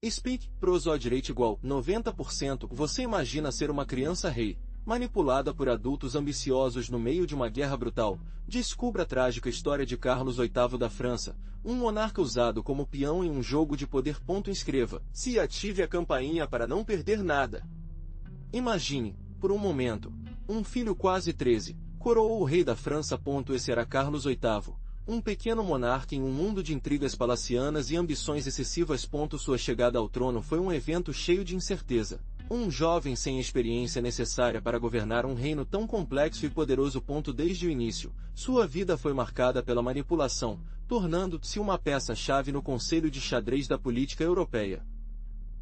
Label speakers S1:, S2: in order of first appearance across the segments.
S1: Speak, prosódirate igual 90%. Você imagina ser uma criança rei, manipulada por adultos ambiciosos no meio de uma guerra brutal. Descubra a trágica história de Carlos VIII da França, um monarca usado como peão em um jogo de poder. Inscreva-se e ative a campainha para não perder nada. Imagine, por um momento, um filho quase 13, coroou o rei da França. Esse era Carlos VIII. Um pequeno monarca em um mundo de intrigas palacianas e ambições excessivas. Sua chegada ao trono foi um evento cheio de incerteza. Um jovem sem experiência necessária para governar um reino tão complexo e poderoso. Desde o início, sua vida foi marcada pela manipulação, tornando-se uma peça-chave no conselho de xadrez da política europeia.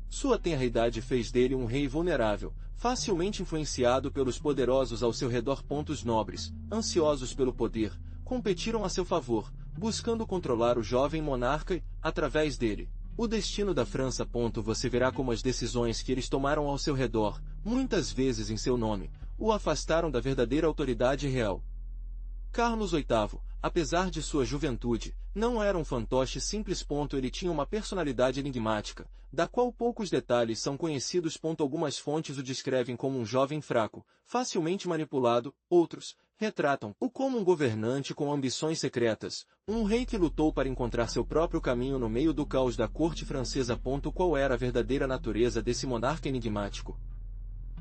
S1: Sua tenra idade fez dele um rei vulnerável, facilmente influenciado pelos poderosos ao seu redor. Os nobres, ansiosos pelo poder, competiram a seu favor, buscando controlar o jovem monarca e, através dele, o destino da França. Você verá como as decisões que eles tomaram ao seu redor, muitas vezes em seu nome, o afastaram da verdadeira autoridade real. Carlos VIII, apesar de sua juventude, não era um fantoche simples. Ele tinha uma personalidade enigmática, da qual poucos detalhes são conhecidos. Algumas fontes o descrevem como um jovem fraco, facilmente manipulado, outros retratam-o como um governante com ambições secretas, um rei que lutou para encontrar seu próprio caminho no meio do caos da corte francesa. Qual era a verdadeira natureza desse monarca enigmático?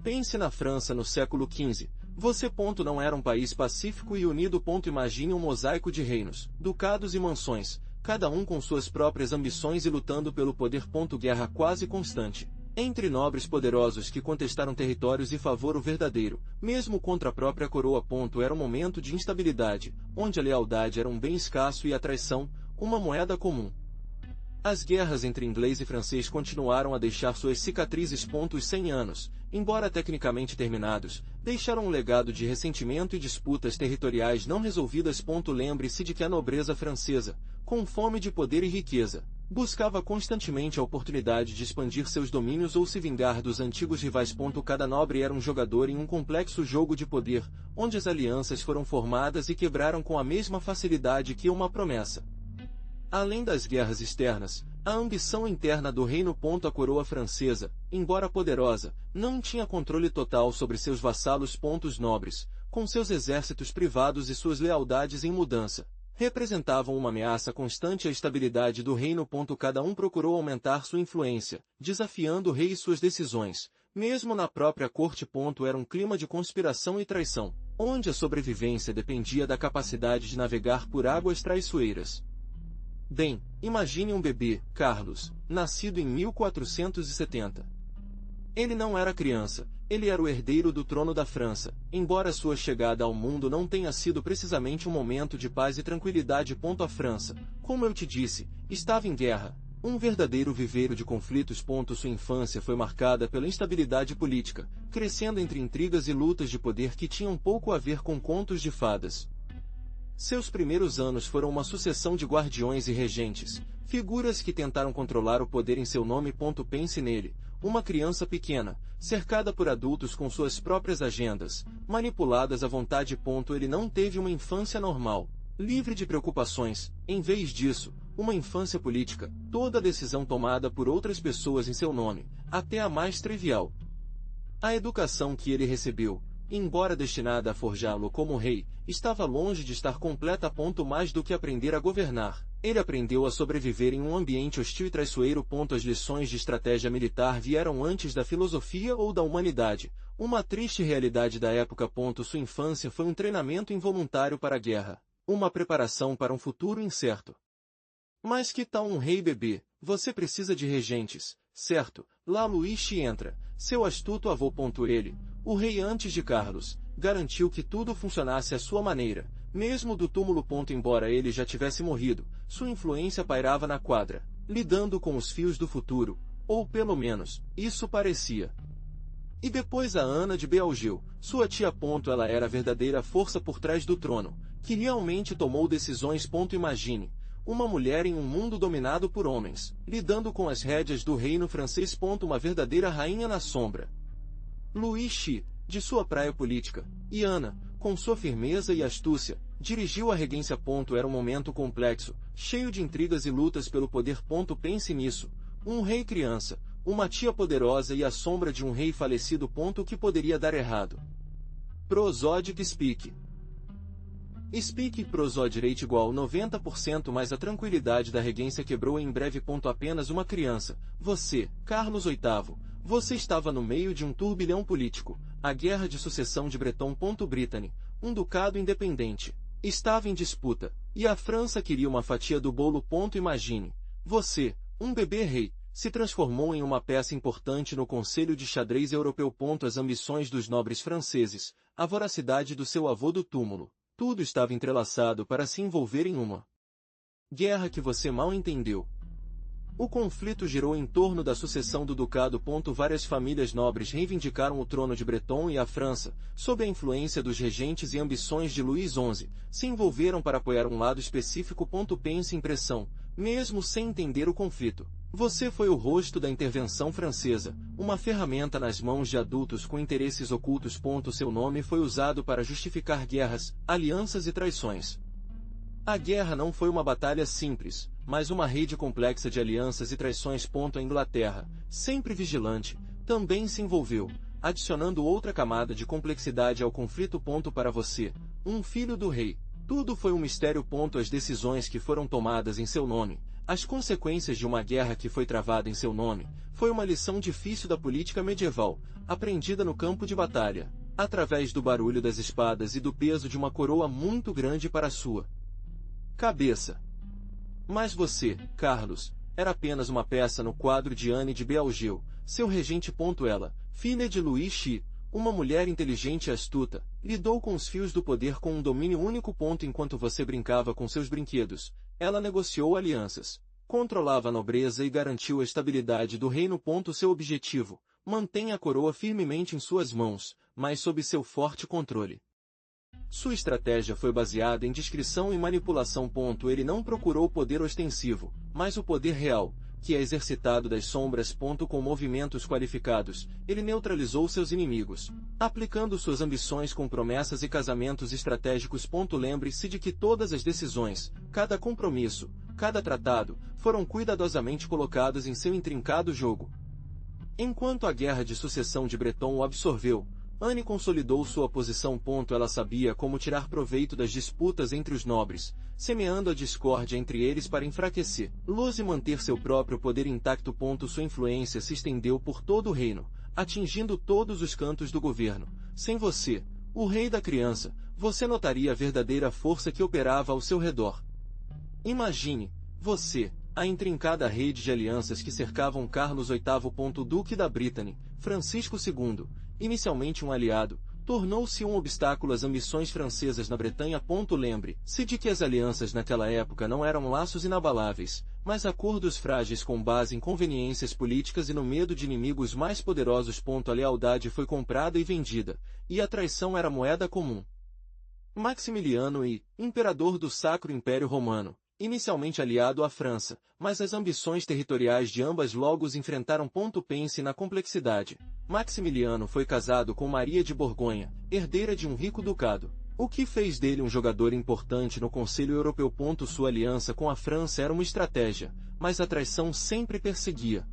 S1: Pense na França no século XV. Você. Não era um país pacífico e unido. Imagine um mosaico de reinos, ducados e mansões, cada um com suas próprias ambições e lutando pelo poder. Guerra quase constante entre nobres poderosos que contestaram territórios e favor o verdadeiro, mesmo contra a própria coroa. Era um momento de instabilidade, onde a lealdade era um bem escasso e a traição, uma moeda comum. As guerras entre inglês e francês continuaram a deixar suas cicatrizes. Os 100 anos, embora tecnicamente terminados, deixaram um legado de ressentimento e disputas territoriais não resolvidas. Lembre-se de que a nobreza francesa, com fome de poder e riqueza, buscava constantemente a oportunidade de expandir seus domínios ou se vingar dos antigos rivais. Cada nobre era um jogador em um complexo jogo de poder, onde as alianças foram formadas e quebraram com a mesma facilidade que uma promessa. Além das guerras externas, a ambição interna do reino. A coroa francesa, embora poderosa, não tinha controle total sobre seus vassalos. Os nobres, com seus exércitos privados e suas lealdades em mudança, representavam uma ameaça constante à estabilidade do reino. Cada um procurou aumentar sua influência, desafiando o rei e suas decisões, mesmo na própria corte. Era um clima de conspiração e traição, onde a sobrevivência dependia da capacidade de navegar por águas traiçoeiras. Bem, imagine um bebê, Carlos, nascido em 1470. Ele não era criança, ele era o herdeiro do trono da França, embora sua chegada ao mundo não tenha sido precisamente um momento de paz e tranquilidade. A França, como eu te disse, estava em guerra, um verdadeiro viveiro de conflitos. Sua infância foi marcada pela instabilidade política, crescendo entre intrigas e lutas de poder que tinham pouco a ver com contos de fadas. Seus primeiros anos foram uma sucessão de guardiões e regentes, figuras que tentaram controlar o poder em seu nome. Pense nele, uma criança pequena, cercada por adultos com suas próprias agendas, manipuladas à vontade. Ele não teve uma infância normal, livre de preocupações, em vez disso, uma infância política, toda decisão tomada por outras pessoas em seu nome, até a mais trivial. A educação que ele recebeu, embora destinada a forjá-lo como rei, estava longe de estar completa. Mais do que aprender a governar, ele aprendeu a sobreviver em um ambiente hostil e traiçoeiro. As lições de estratégia militar vieram antes da filosofia ou da humanidade, uma triste realidade da época. Sua infância foi um treinamento involuntário para a guerra, uma preparação para um futuro incerto. Mas que tal um rei bebê? Você precisa de regentes, certo? Lá Luís entra, seu astuto avô. Ele, o rei antes de Carlos, garantiu que tudo funcionasse à sua maneira, mesmo do túmulo. Embora ele já tivesse morrido, sua influência pairava na quadra, lidando com os fios do futuro, ou pelo menos, isso parecia. E depois a Ana de Beaujeu, sua tia. Ela era a verdadeira força por trás do trono, que realmente tomou decisões. Imagine, uma mulher em um mundo dominado por homens, lidando com as rédeas do reino francês. Uma verdadeira rainha na sombra. Luís, de sua praia política, e Ana, com sua firmeza e astúcia, dirigiu a regência. Era um momento complexo, cheio de intrigas e lutas pelo poder. Pense nisso, Um rei criança, uma tia poderosa e a sombra de um rei falecido. O que poderia dar errado? Prosodic Speak. Speak Prosod Rate igual 90% mais a tranquilidade da regência quebrou em breve. Apenas uma criança. Você, Carlos VIII. Você estava no meio de um turbilhão político. A guerra de sucessão de Breton. Brittany, um ducado independente, estava em disputa, e a França queria uma fatia do bolo. Imagine. Você, um bebê rei, se transformou em uma peça importante no Conselho de Xadrez Europeu. As ambições dos nobres franceses, a voracidade do seu avô do túmulo, tudo estava entrelaçado para se envolver em uma guerra que você mal entendeu. O conflito girou em torno da sucessão do ducado. Várias famílias nobres reivindicaram o trono de Breton e a França, sob a influência dos regentes e ambições de Luís XI, se envolveram para apoiar um lado específico. Pense em pressão, mesmo sem entender o conflito. Você foi o rosto da intervenção francesa, uma ferramenta nas mãos de adultos com interesses ocultos. Seu nome foi usado para justificar guerras, alianças e traições. A guerra não foi uma batalha simples, mas uma rede complexa de alianças e traições. A Inglaterra, sempre vigilante, também se envolveu, adicionando outra camada de complexidade ao conflito. Para você, um filho do rei, tudo foi um mistério. As decisões que foram tomadas em seu nome, as consequências de uma guerra que foi travada em seu nome, foi uma lição difícil da política medieval, aprendida no campo de batalha, através do barulho das espadas e do peso de uma coroa muito grande para sua cabeça. Mas você, Carlos, era apenas uma peça no quadro de Anne de Beaujeu, seu regente. Ela, filha de Louis X, uma mulher inteligente e astuta, lidou com os fios do poder com um domínio único. Enquanto você brincava com seus brinquedos, ela negociou alianças, controlava a nobreza e garantiu a estabilidade do reino. Seu objetivo, mantenha a coroa firmemente em suas mãos, mas sob seu forte controle. Sua estratégia foi baseada em discrição e manipulação. Ele não procurou poder ostensivo, mas o poder real, que é exercitado das sombras. Com movimentos qualificados, ele neutralizou seus inimigos, aplicando suas ambições com promessas e casamentos estratégicos. Lembre-se de que todas as decisões, cada compromisso, cada tratado, foram cuidadosamente colocados em seu intrincado jogo. Enquanto a guerra de sucessão de Breton o absorveu, Anne consolidou sua posição. Ela sabia como tirar proveito das disputas entre os nobres, semeando a discórdia entre eles para enfraquecê-los e manter seu próprio poder intacto. Sua influência se estendeu por todo o reino, atingindo todos os cantos do governo. Sem você, o rei da criança, você notaria a verdadeira força que operava ao seu redor. Imagine, você, a intrincada rede de alianças que cercavam Carlos VIII. Duque da Brittany, Francisco II, inicialmente um aliado, tornou-se um obstáculo às ambições francesas na Bretanha. Lembre-se de que as alianças naquela época não eram laços inabaláveis, mas acordos frágeis com base em conveniências políticas e no medo de inimigos mais poderosos. A lealdade foi comprada e vendida, e a traição era moeda comum. Maximiliano I, imperador do Sacro Império Romano, inicialmente aliado à França, mas as ambições territoriais de ambas logo os enfrentaram. Pense na complexidade. Maximiliano foi casado com Maria de Borgonha, herdeira de um rico ducado, o que fez dele um jogador importante no Conselho Europeu. Sua aliança com a França era uma estratégia, mas a traição sempre perseguia.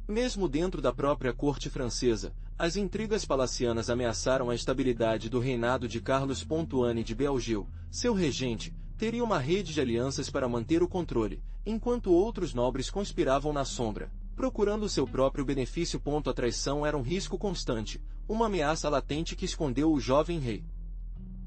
S1: Mesmo dentro da própria corte francesa, as intrigas palacianas ameaçaram a estabilidade do reinado de Carlos. Anne de Beaujeu, seu regente, teria uma rede de alianças para manter o controle, enquanto outros nobres conspiravam na sombra, procurando seu próprio benefício. A traição era um risco constante, uma ameaça latente que escondeu o jovem rei.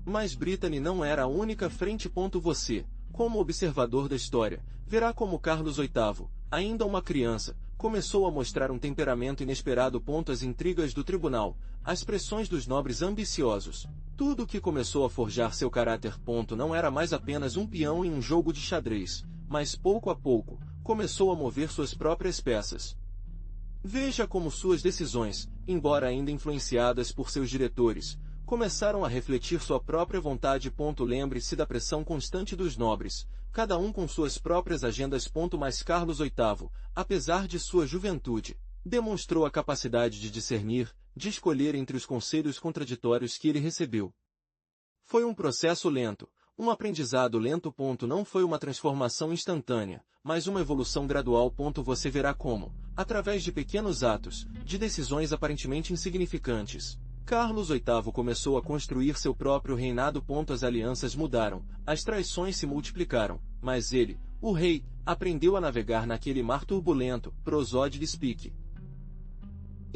S1: Mas Brittany não era a única frente. Você, como observador da história, verá como Carlos VIII, ainda uma criança, começou a mostrar um temperamento inesperado. As intrigas do tribunal, as pressões dos nobres ambiciosos, tudo o que começou a forjar seu caráter. Não era mais apenas um peão em um jogo de xadrez, mas pouco a pouco, começou a mover suas próprias peças. Veja como suas decisões, embora ainda influenciadas por seus diretores, começaram a refletir sua própria vontade. Lembre-se da pressão constante dos nobres, cada um com suas próprias agendas. Mas Carlos VIII, apesar de sua juventude, demonstrou a capacidade de discernir, de escolher entre os conselhos contraditórios que ele recebeu. Foi um processo lento, Um aprendizado lento. Não foi uma transformação instantânea, mas uma evolução gradual. Você verá como, através de pequenos atos, de decisões aparentemente insignificantes, Carlos VIII começou a construir seu próprio reinado. As alianças mudaram, as traições se multiplicaram, mas ele, o rei, aprendeu a navegar naquele mar turbulento. Prosódia Speak.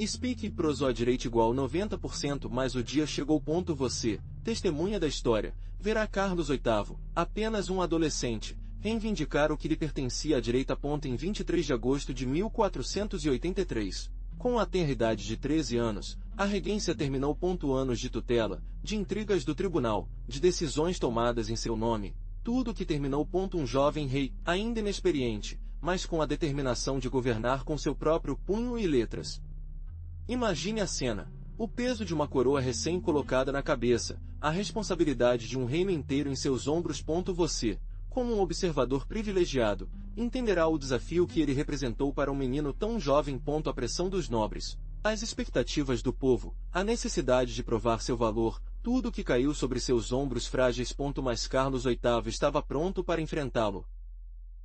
S1: Speak Prosódia igual 90%, mas o dia chegou. Você, testemunha da história, verá Carlos VIII, apenas um adolescente, reivindicar o que lhe pertencia à direita. Em 23 de agosto de 1483. Com a tenra idade de 13 anos, a regência terminou. Anos de tutela, de intrigas do tribunal, de decisões tomadas em seu nome, tudo que terminou. Um jovem rei, ainda inexperiente, mas com a determinação de governar com seu próprio punho e letras. Imagine a cena. O peso de uma coroa recém-colocada na cabeça, a responsabilidade de um reino inteiro em seus ombros. Você, como um observador privilegiado, entenderá o desafio que ele representou para um menino tão jovem. A pressão dos nobres, as expectativas do povo, a necessidade de provar seu valor, tudo que caiu sobre seus ombros frágeis. Mas Carlos VIII estava pronto para enfrentá-lo.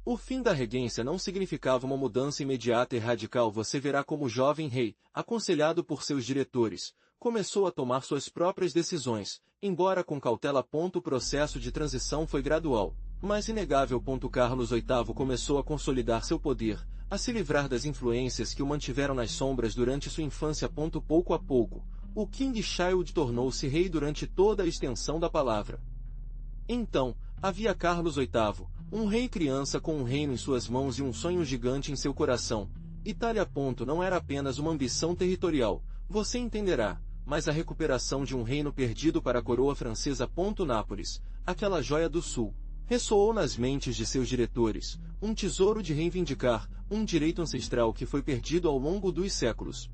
S1: O fim da regência não significava uma mudança imediata e radical. Você verá como o jovem rei, aconselhado por seus diretores, começou a tomar suas próprias decisões, embora com cautela. O processo de transição foi gradual, mas inegável. Carlos VIII começou a consolidar seu poder, a se livrar das influências que o mantiveram nas sombras durante sua infância. Pouco a pouco, o King Child tornou-se rei durante toda a extensão da palavra. Então, havia Carlos VIII, um rei criança com um reino em suas mãos e um sonho gigante em seu coração. Itália. Não era apenas uma ambição territorial, você entenderá, mas a recuperação de um reino perdido para a coroa francesa. Nápoles, aquela joia do sul, ressoou nas mentes de seus diretores, um tesouro de reivindicar, um direito ancestral que foi perdido ao longo dos séculos.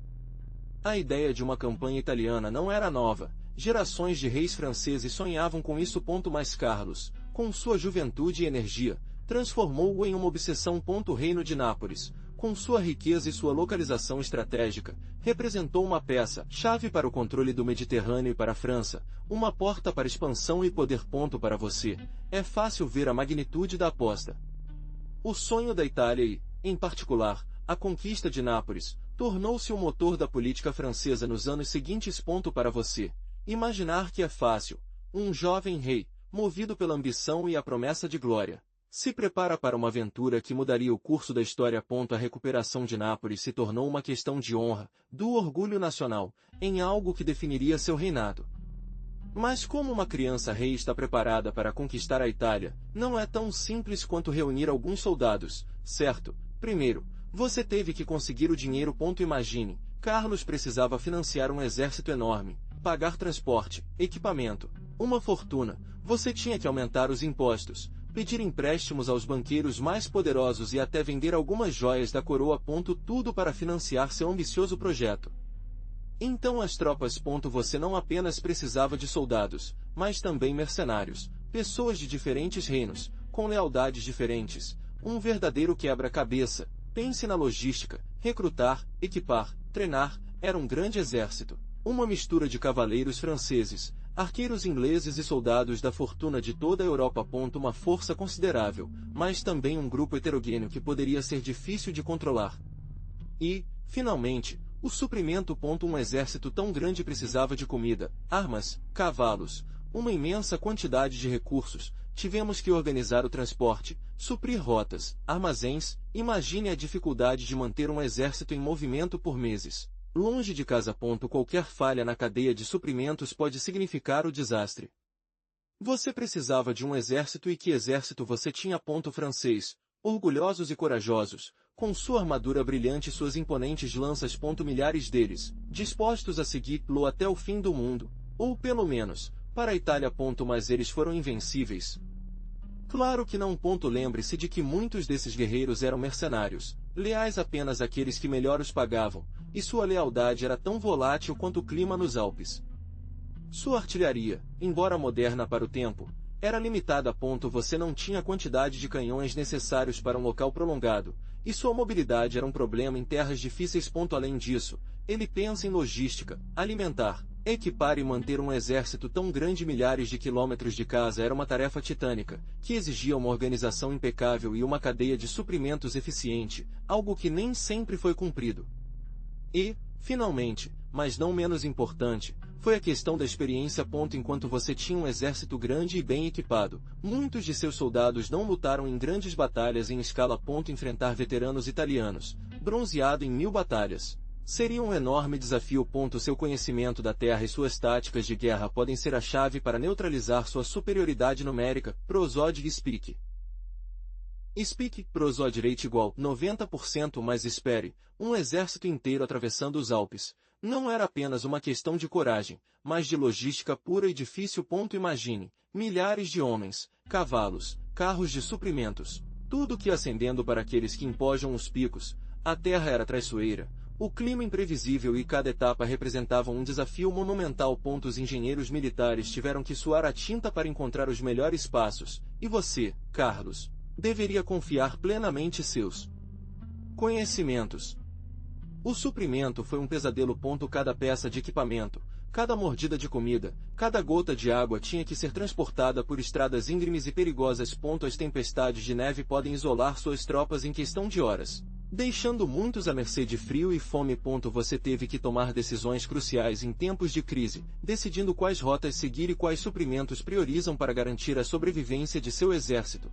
S1: A ideia de uma campanha italiana não era nova, gerações de reis franceses sonhavam com isso. Mas Carlos, com sua juventude e energia, transformou-o em uma obsessão. O reino de Nápoles, com sua riqueza e sua localização estratégica, representou uma peça-chave para o controle do Mediterrâneo e para a França, uma porta para expansão e poder. Para você, é fácil ver a magnitude da aposta. O sonho da Itália e, em particular, a conquista de Nápoles, tornou-se o motor da política francesa nos anos seguintes. Para você, imaginar que é fácil, um jovem rei, movido pela ambição e a promessa de glória, se prepara para uma aventura que mudaria o curso da história. A recuperação de Nápoles se tornou uma questão de honra, do orgulho nacional, em algo que definiria seu reinado. Mas como uma criança rei está preparada para conquistar a Itália, não é tão simples quanto reunir alguns soldados, certo? Primeiro, você teve que conseguir o dinheiro. Imagine, Carlos precisava financiar um exército enorme, pagar transporte, equipamento, uma fortuna. Você tinha que aumentar os impostos, pedir empréstimos aos banqueiros mais poderosos e até vender algumas joias da coroa. Tudo para financiar seu ambicioso projeto. Então as tropas. Você não apenas precisava de soldados, mas também mercenários, pessoas de diferentes reinos, com lealdades diferentes, um verdadeiro quebra-cabeça. Pense na logística, recrutar, equipar, treinar, era um grande exército, uma mistura de cavaleiros franceses, arqueiros ingleses e soldados da fortuna de toda a Europa. Uma força considerável, mas também um grupo heterogêneo que poderia ser difícil de controlar. E, finalmente, o suprimento. Um exército tão grande precisava de comida, armas, cavalos, uma imensa quantidade de recursos. Tivemos que organizar o transporte, suprir rotas, armazéns. Imagine a dificuldade de manter um exército em movimento por meses, longe de casa. Qualquer falha na cadeia de suprimentos pode significar o desastre. Você precisava de um exército. E que exército você tinha? Francês, orgulhosos e corajosos, com sua armadura brilhante e suas imponentes lanças. Milhares deles, dispostos a segui-lo até o fim do mundo, ou pelo menos, para a Itália. Mas eles foram invencíveis. Claro que não. Lembre-se de que muitos desses guerreiros eram mercenários, leais apenas àqueles que melhor os pagavam, e sua lealdade era tão volátil quanto o clima nos Alpes. Sua artilharia, embora moderna para o tempo, era limitada. Você não tinha a quantidade de canhões necessários para um local prolongado, e sua mobilidade era um problema em terras difíceis. Além disso, ele pensa em logística, alimentar, Equipar e manter um exército tão grande milhares de quilômetros de casa era uma tarefa titânica, que exigia uma organização impecável e uma cadeia de suprimentos eficiente, algo que nem sempre foi cumprido. E, finalmente, mas não menos importante, foi a questão da experiência. Enquanto você tinha um exército grande e bem equipado, muitos de seus soldados não lutaram em grandes batalhas em escala. Enfrentar veteranos italianos, bronzeado em 1000 batalhas, seria um enorme desafio. Seu conhecimento da terra e suas táticas de guerra podem ser a chave para neutralizar sua superioridade numérica. Prosodic Speak. Speak, Prosodrate igual 90%. Mas espere, um exército inteiro atravessando os Alpes. Não era apenas uma questão de coragem, mas de logística pura e difícil. Imagine, milhares de homens, cavalos, carros de suprimentos, tudo que ascendendo para aqueles que empojam os picos. A terra era traiçoeira, o clima imprevisível e cada etapa representava um desafio monumental. Os engenheiros militares tiveram que suar a tinta para encontrar os melhores passos, e você, Carlos, deveria confiar plenamente seus conhecimentos. O suprimento foi um pesadelo. Cada peça de equipamento, cada mordida de comida, cada gota de água tinha que ser transportada por estradas íngremes e perigosas. As tempestades de neve podem isolar suas tropas em questão de horas, deixando muitos à mercê de frio e fome. Você teve que tomar decisões cruciais em tempos de crise, decidindo quais rotas seguir e quais suprimentos priorizam para garantir a sobrevivência de seu exército.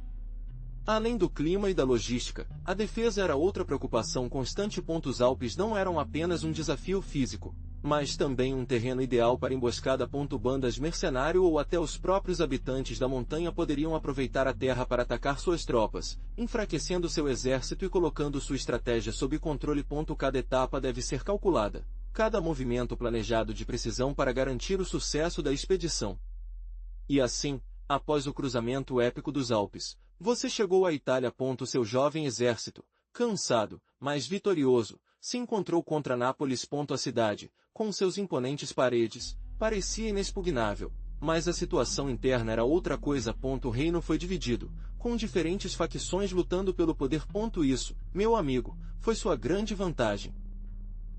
S1: Além do clima e da logística, a defesa era outra preocupação constante. Os Alpes não eram apenas um desafio físico, mas também um terreno ideal para emboscada. Bandas mercenário ou até os próprios habitantes da montanha poderiam aproveitar a terra para atacar suas tropas, enfraquecendo seu exército e colocando sua estratégia sob controle. Cada etapa deve ser calculada, cada movimento planejado de precisão para garantir o sucesso da expedição. E assim, após o cruzamento épico dos Alpes, você chegou à Itália. Seu jovem exército, cansado, mas vitorioso, se encontrou contra Nápoles. A cidade, com seus imponentes paredes, parecia inexpugnável, mas a situação interna era outra coisa. O reino foi dividido, com diferentes facções lutando pelo poder. Isso, meu amigo, foi sua grande vantagem.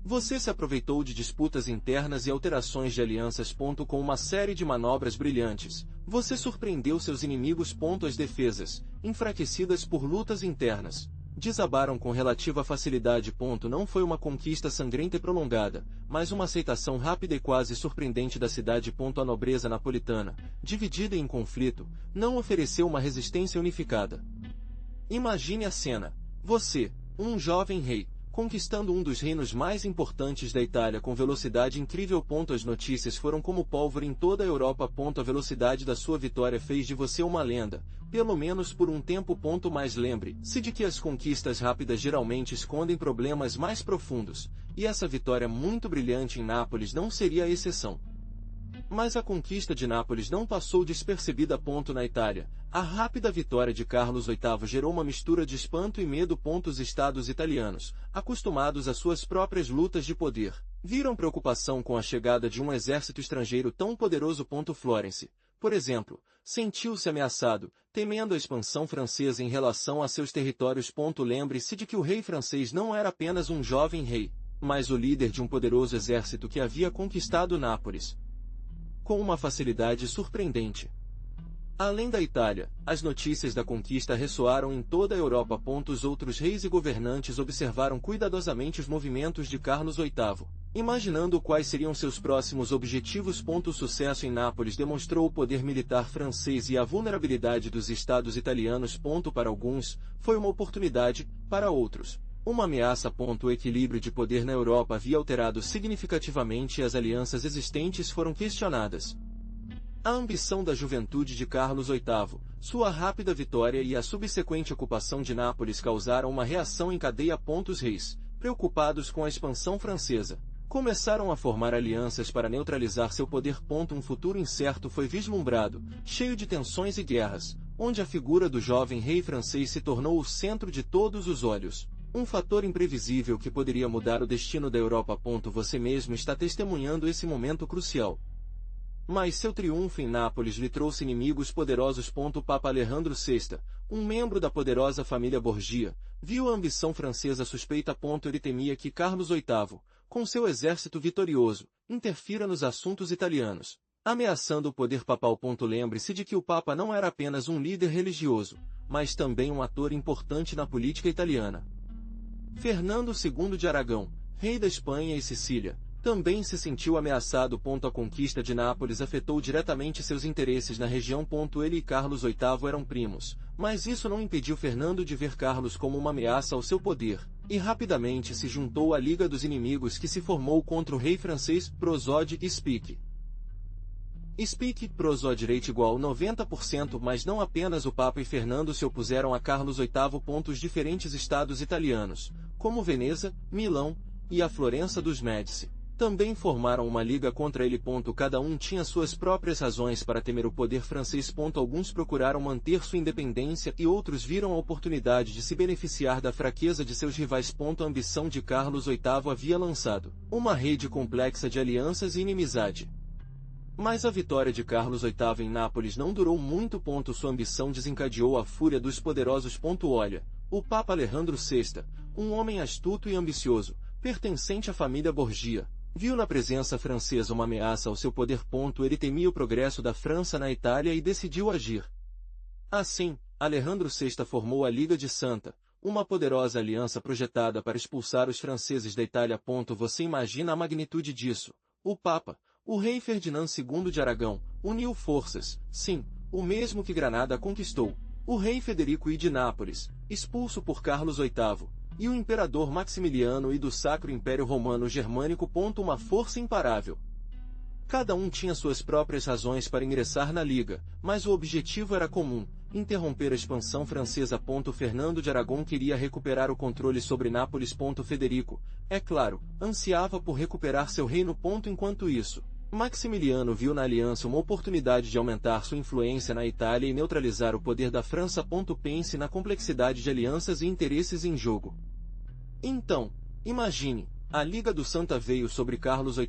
S1: Você se aproveitou de disputas internas e alterações de alianças. Com uma série de manobras brilhantes, você surpreendeu seus inimigos. As defesas, enfraquecidas por lutas internas, desabaram com relativa facilidade. Não foi uma conquista sangrenta e prolongada, mas uma aceitação rápida e quase surpreendente da cidade. A nobreza napolitana, dividida em conflito, não ofereceu uma resistência unificada. Imagine a cena. Você, um jovem rei, conquistando um dos reinos mais importantes da Itália com velocidade incrível. As notícias foram como pólvora em toda a Europa. A velocidade da sua vitória fez de você uma lenda, pelo menos por um tempo. Mas lembre-se de que as conquistas rápidas geralmente escondem problemas mais profundos, e essa vitória muito brilhante em Nápoles não seria a exceção. Mas a conquista de Nápoles não passou despercebida. Na Itália, a rápida vitória de Carlos VIII gerou uma mistura de espanto e medo. Os estados italianos, acostumados às suas próprias lutas de poder, viram preocupação com a chegada de um exército estrangeiro tão poderoso. Florence, por exemplo, sentiu-se ameaçado, temendo a expansão francesa em relação a seus territórios. Lembre-se de que o rei francês não era apenas um jovem rei, mas o líder de um poderoso exército que havia conquistado Nápoles com uma facilidade surpreendente. Além da Itália, as notícias da conquista ressoaram em toda a Europa. Os outros reis e governantes observaram cuidadosamente os movimentos de Carlos VIII, imaginando quais seriam seus próximos objetivos. O sucesso em Nápoles demonstrou o poder militar francês e a vulnerabilidade dos estados italianos. Para alguns, foi uma oportunidade, para outros, uma ameaça. O equilíbrio de poder na Europa havia alterado significativamente e as alianças existentes foram questionadas. A ambição da juventude de Carlos VIII, sua rápida vitória e a subsequente ocupação de Nápoles causaram uma reação em cadeia. Os reis, preocupados com a expansão francesa, começaram a formar alianças para neutralizar seu poder. Um futuro incerto foi vislumbrado, cheio de tensões e guerras, onde a figura do jovem rei francês se tornou o centro de todos os olhos. Um fator imprevisível que poderia mudar o destino da Europa. Você mesmo está testemunhando esse momento crucial. Mas seu triunfo em Nápoles lhe trouxe inimigos poderosos. O Papa Alejandro VI, um membro da poderosa família Borgia, viu a ambição francesa suspeita. Ele temia que Carlos VIII, com seu exército vitorioso, interfira nos assuntos italianos, ameaçando o poder papal. Lembre-se de que o Papa não era apenas um líder religioso, mas também um ator importante na política italiana. Fernando II de Aragão, rei da Espanha e Sicília, também se sentiu ameaçado. A conquista de Nápoles afetou diretamente seus interesses na região. Ele e Carlos VIII eram primos, mas isso não impediu Fernando de ver Carlos como uma ameaça ao seu poder, e rapidamente se juntou à Liga dos Inimigos que se formou contra o rei francês. Prosode e Speak. Speak, prosode rate igual 90%. Mas não apenas o Papa e Fernando se opuseram a Carlos VIII. Os diferentes estados italianos, como Veneza, Milão e a Florença dos Médici, também formaram uma liga contra ele. Cada um tinha suas próprias razões para temer o poder francês. Alguns procuraram manter sua independência e outros viram a oportunidade de se beneficiar da fraqueza de seus rivais. A ambição de Carlos VIII havia lançado uma rede complexa de alianças e inimizade. Mas a vitória de Carlos VIII em Nápoles não durou muito. Sua ambição desencadeou a fúria dos poderosos. Olha, o Papa Alejandro VI, um homem astuto e ambicioso, pertencente à família Borgia, viu na presença francesa uma ameaça ao seu poder. Ele temia o progresso da França na Itália e decidiu agir. Assim, Alejandro VI formou a Liga de Santa, uma poderosa aliança projetada para expulsar os franceses da Itália. Você imagina a magnitude disso? O Papa, o rei Ferdinando II de Aragão, uniu forças, sim, o mesmo que Granada conquistou, o rei Federico I de Nápoles, expulso por Carlos VIII, e o imperador Maximiliano I do Sacro Império Romano Germânico. Uma força imparável. Cada um tinha suas próprias razões para ingressar na Liga, mas o objetivo era comum: interromper a expansão francesa. Fernando de Aragão queria recuperar o controle sobre Nápoles. Federico, é claro, ansiava por recuperar seu reino. Enquanto isso, Maximiliano viu na aliança uma oportunidade de aumentar sua influência na Itália e neutralizar o poder da França. Pense na complexidade de alianças e interesses em jogo. Então, imagine, a Liga do Santa veio sobre Carlos VIII.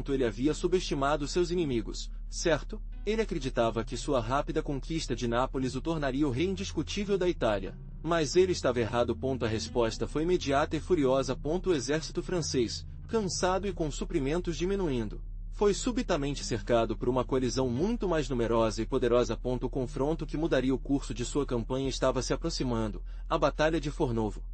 S1: Ele havia subestimado seus inimigos, certo? Ele acreditava que sua rápida conquista de Nápoles o tornaria o rei indiscutível da Itália. Mas ele estava errado. A resposta foi imediata e furiosa. O exército francês, cansado e com suprimentos diminuindo, foi subitamente cercado por uma coalizão muito mais numerosa e poderosa. O confronto que mudaria o curso de sua campanha estava se aproximando: a Batalha de Fornovo.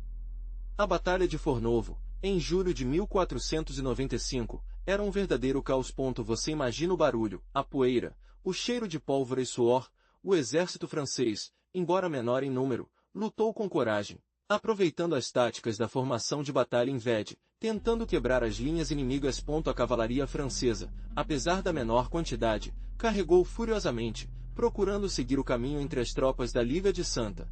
S1: A Batalha de Fornovo, em julho de 1495, era um verdadeiro caos. Você imagina o barulho, a poeira, o cheiro de pólvora e suor. O exército francês, embora menor em número, lutou com coragem, aproveitando as táticas da formação de batalha em V, tentando quebrar as linhas inimigas. A cavalaria francesa, apesar da menor quantidade, carregou furiosamente, procurando seguir o caminho entre as tropas da Liga de Santa.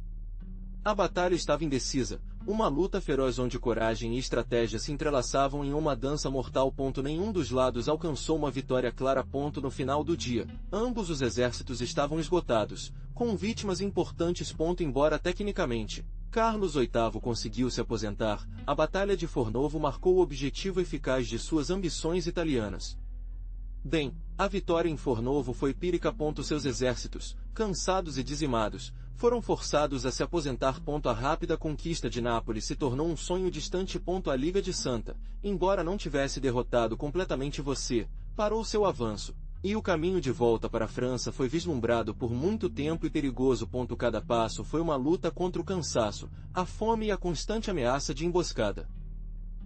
S1: A batalha estava indecisa, uma luta feroz onde coragem e estratégia se entrelaçavam em uma dança mortal. Nenhum dos lados alcançou uma vitória clara. No final do dia, ambos os exércitos estavam esgotados, com vítimas importantes. Embora tecnicamente Carlos VIII conseguiu se aposentar, a Batalha de Fornovo marcou o objetivo eficaz de suas ambições italianas. Bem, a vitória em Fornovo foi pírrica. Seus exércitos, cansados e dizimados, foram forçados a se aposentar. A rápida conquista de Nápoles se tornou um sonho distante. A Liga de Santa, embora não tivesse derrotado completamente parou seu avanço, e o caminho de volta para a França foi vislumbrado por muito tempo e perigoso. Cada passo foi uma luta contra o cansaço, a fome e a constante ameaça de emboscada.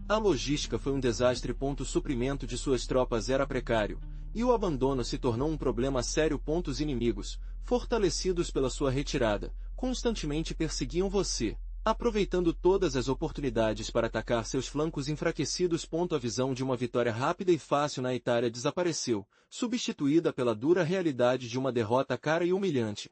S1: A logística foi um desastre. O suprimento de suas tropas era precário, e o abandono se tornou um problema sério. Os inimigos, fortalecidos pela sua retirada, constantemente perseguiam você, aproveitando todas as oportunidades para atacar seus flancos enfraquecidos. A visão de uma vitória rápida e fácil na Itália desapareceu, substituída pela dura realidade de uma derrota cara e humilhante.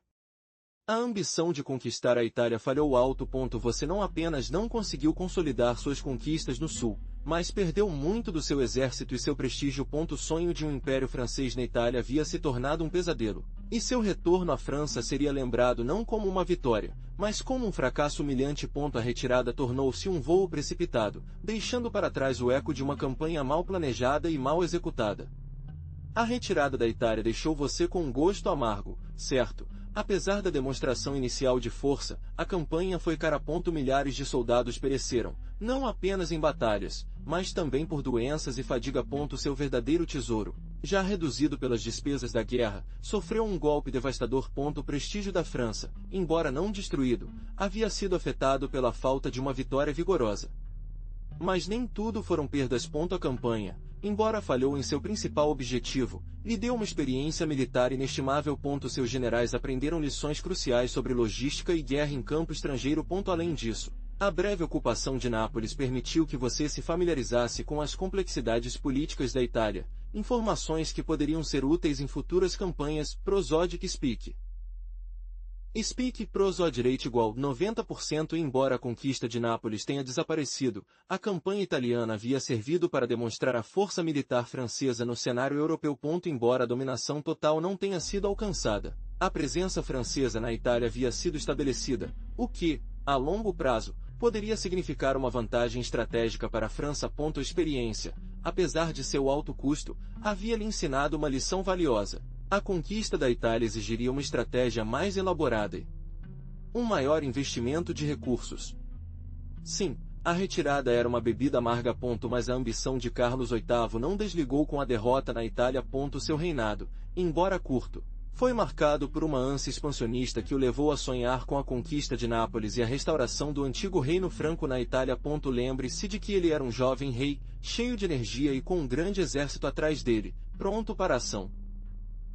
S1: A ambição de conquistar a Itália falhou alto. Você não apenas não conseguiu consolidar suas conquistas no sul, mas perdeu muito do seu exército e seu prestígio. O sonho de um império francês na Itália havia se tornado um pesadelo, e seu retorno à França seria lembrado não como uma vitória, mas como um fracasso humilhante. A retirada tornou-se um voo precipitado, deixando para trás o eco de uma campanha mal planejada e mal executada. A retirada da Itália deixou você com um gosto amargo, certo? Apesar da demonstração inicial de força, a campanha foi cara. Milhares de soldados pereceram, não apenas em batalhas, mas também por doenças e fadiga. Seu verdadeiro tesouro, já reduzido pelas despesas da guerra, sofreu um golpe devastador. O prestígio da França, embora não destruído, havia sido afetado pela falta de uma vitória vigorosa. Mas nem tudo foram perdas. A campanha, embora falhou em seu principal objetivo, lhe deu uma experiência militar inestimável. Seus generais aprenderam lições cruciais sobre logística e guerra em campo estrangeiro. Além disso, a breve ocupação de Nápoles permitiu que você se familiarizasse com as complexidades políticas da Itália, informações que poderiam ser úteis em futuras campanhas. Prosodic Speak. Speak Prosod Rate igual 90%. Embora a conquista de Nápoles tenha desaparecido, a campanha italiana havia servido para demonstrar a força militar francesa no cenário europeu. Embora a dominação total não tenha sido alcançada, a presença francesa na Itália havia sido estabelecida, o que, a longo prazo, poderia significar uma vantagem estratégica para a França. A experiência, apesar de seu alto custo, havia lhe ensinado uma lição valiosa. A conquista da Itália exigiria uma estratégia mais elaborada e um maior investimento de recursos. Sim, a retirada era uma bebida amarga. Mas a ambição de Carlos VIII não desligou com a derrota na Itália. Seu reinado, embora curto, foi marcado por uma ânsia expansionista que o levou a sonhar com a conquista de Nápoles e a restauração do antigo reino franco na Itália. Lembre-se de que ele era um jovem rei, cheio de energia e com um grande exército atrás dele, pronto para a ação.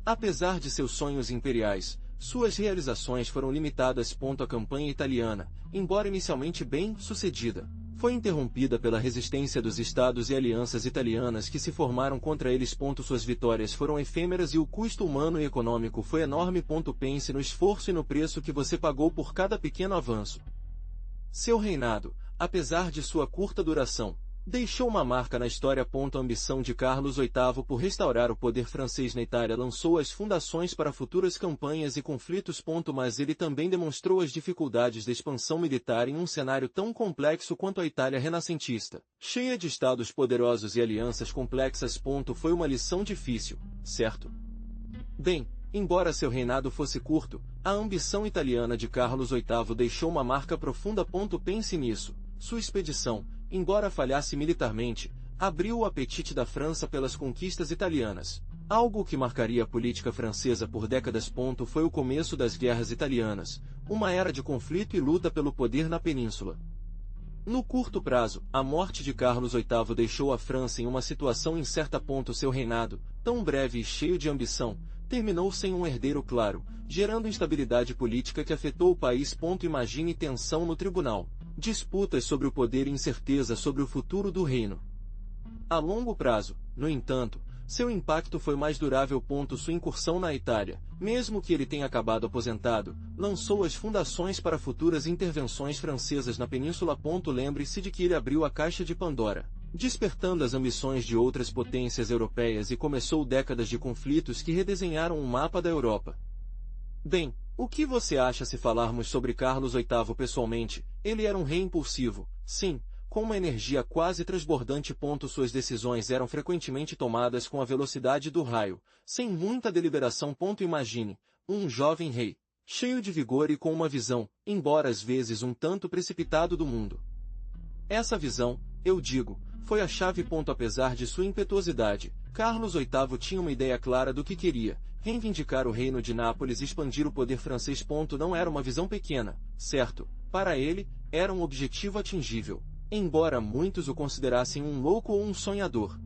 S1: Apesar de seus sonhos imperiais, suas realizações foram limitadas. A campanha italiana, embora inicialmente bem sucedida, foi interrompida pela resistência dos estados e alianças italianas que se formaram contra eles. Suas vitórias foram efêmeras e o custo humano e econômico foi enorme. Pense no esforço e no preço que você pagou por cada pequeno avanço. Seu reinado, apesar de sua curta duração, deixou uma marca na história. A ambição de Carlos VIII por restaurar o poder francês na Itália lançou as fundações para futuras campanhas e conflitos. Mas ele também demonstrou as dificuldades da expansão militar em um cenário tão complexo quanto a Itália renascentista, cheia de estados poderosos e alianças complexas. Foi uma lição difícil, certo? Bem, embora seu reinado fosse curto, a ambição italiana de Carlos VIII deixou uma marca profunda. Pense nisso. Sua expedição, embora falhasse militarmente, abriu o apetite da França pelas conquistas italianas. Algo que marcaria a política francesa por décadas. Foi o começo das guerras italianas, uma era de conflito e luta pelo poder na península. No curto prazo, a morte de Carlos VIII deixou a França em uma situação incerta. Seu reinado, tão breve e cheio de ambição, terminou sem um herdeiro claro, gerando instabilidade política que afetou o país. Imagine tensão no tribunal, disputas sobre o poder e incerteza sobre o futuro do reino. A longo prazo, no entanto, seu impacto foi mais durável. Sua incursão na Itália, mesmo que ele tenha acabado aposentado, lançou as fundações para futuras intervenções francesas na península. Lembre-se de que ele abriu a caixa de Pandora, despertando as ambições de outras potências europeias e começou décadas de conflitos que redesenharam o mapa da Europa. Bem, o que você acha se falarmos sobre Carlos VIII pessoalmente? Ele era um rei impulsivo, sim, com uma energia quase transbordante. Suas decisões eram frequentemente tomadas com a velocidade do raio, sem muita deliberação. Imagine, um jovem rei, cheio de vigor e com uma visão, embora às vezes um tanto precipitado, do mundo. Essa visão, eu digo, foi a chave. Apesar de sua impetuosidade, Carlos VIII tinha uma ideia clara do que queria: reivindicar o reino de Nápoles e expandir o poder francês. Não era uma visão pequena, certo? Para ele, era um objetivo atingível, embora muitos o considerassem um louco ou um sonhador.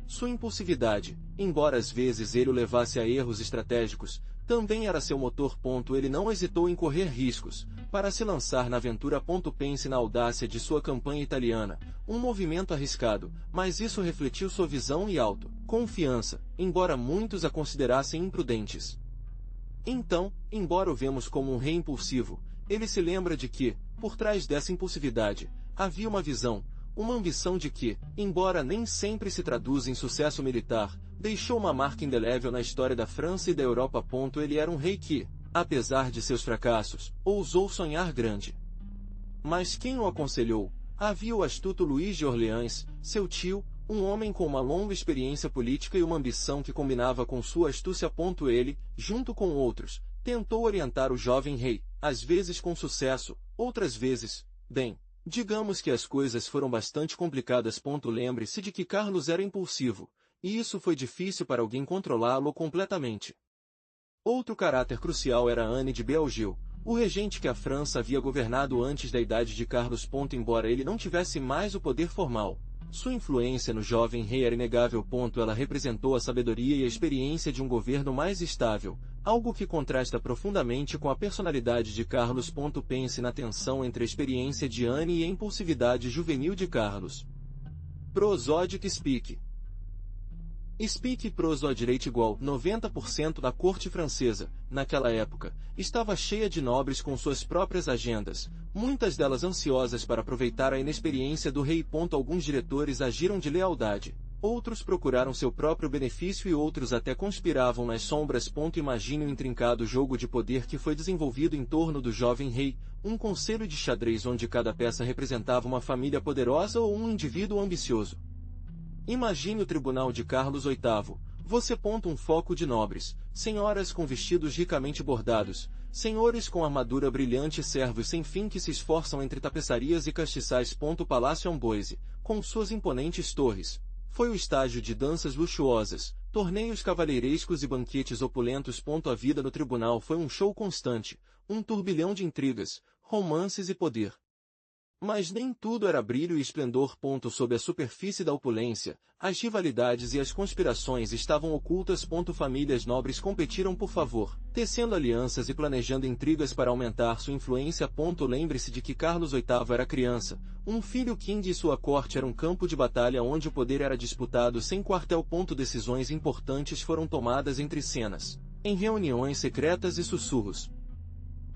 S1: Sua impulsividade, embora às vezes ele o levasse a erros estratégicos, também era seu motor. Ele não hesitou em correr riscos para se lançar na aventura. Pense na audácia de sua campanha italiana, um movimento arriscado, mas isso refletiu sua visão e autoconfiança, embora muitos a considerassem imprudentes. Então, embora o vemos como um rei impulsivo, ele se lembra de que, por trás dessa impulsividade, havia uma visão, uma ambição de que, embora nem sempre se traduz em sucesso militar, deixou uma marca indelével na história da França e da Europa. Ele era um rei que, apesar de seus fracassos, ousou sonhar grande. Mas quem o aconselhou? Havia o astuto Luís de Orleans, seu tio, um homem com uma longa experiência política e uma ambição que combinava com sua astúcia. Ele, junto com outros, tentou orientar o jovem rei, às vezes com sucesso, outras vezes, bem, Digamos que as coisas foram bastante complicadas. Lembre-se de que Carlos era impulsivo, e isso foi difícil para alguém controlá-lo completamente. Outro caráter crucial era Anne de Belgio, o regente que a França havia governado antes da idade de Carlos. Embora ele não tivesse mais o poder formal, sua influência no jovem rei era inegável. Ela representou a sabedoria e a experiência de um governo mais estável, algo que contrasta profundamente com a personalidade de Carlos. Pense na tensão entre a experiência de Anne e a impulsividade juvenil de Carlos. Prosodic Speak. Speak Prosodic igual 90% da corte francesa, naquela época, estava cheia de nobres com suas próprias agendas, muitas delas ansiosas para aproveitar a inexperiência do rei. Alguns diretores agiram de lealdade, outros procuraram seu próprio benefício e outros até conspiravam nas sombras. Imagine o intrincado jogo de poder que foi desenvolvido em torno do jovem rei, um conselho de xadrez onde cada peça representava uma família poderosa ou um indivíduo ambicioso. Imagine o tribunal de Carlos VIII. Você um foco de nobres, senhoras com vestidos ricamente bordados, senhores com armadura brilhante e servos sem fim que se esforçam entre tapeçarias e castiçais. Palácio Amboise, com suas imponentes torres. Foi o estágio de danças luxuosas, torneios cavalheirescos e banquetes opulentos. A vida no tribunal foi um show constante, um turbilhão de intrigas, romances e poder. Mas nem tudo era brilho e esplendor. Sob a superfície da opulência, as rivalidades e as conspirações estavam ocultas. Famílias nobres competiram por favor, tecendo alianças e planejando intrigas para aumentar sua influência. Lembre-se de que Carlos VIII era criança, um filho king e sua corte era um campo de batalha onde o poder era disputado sem quartel. Decisões importantes foram tomadas entre cenas, em reuniões secretas e sussurros.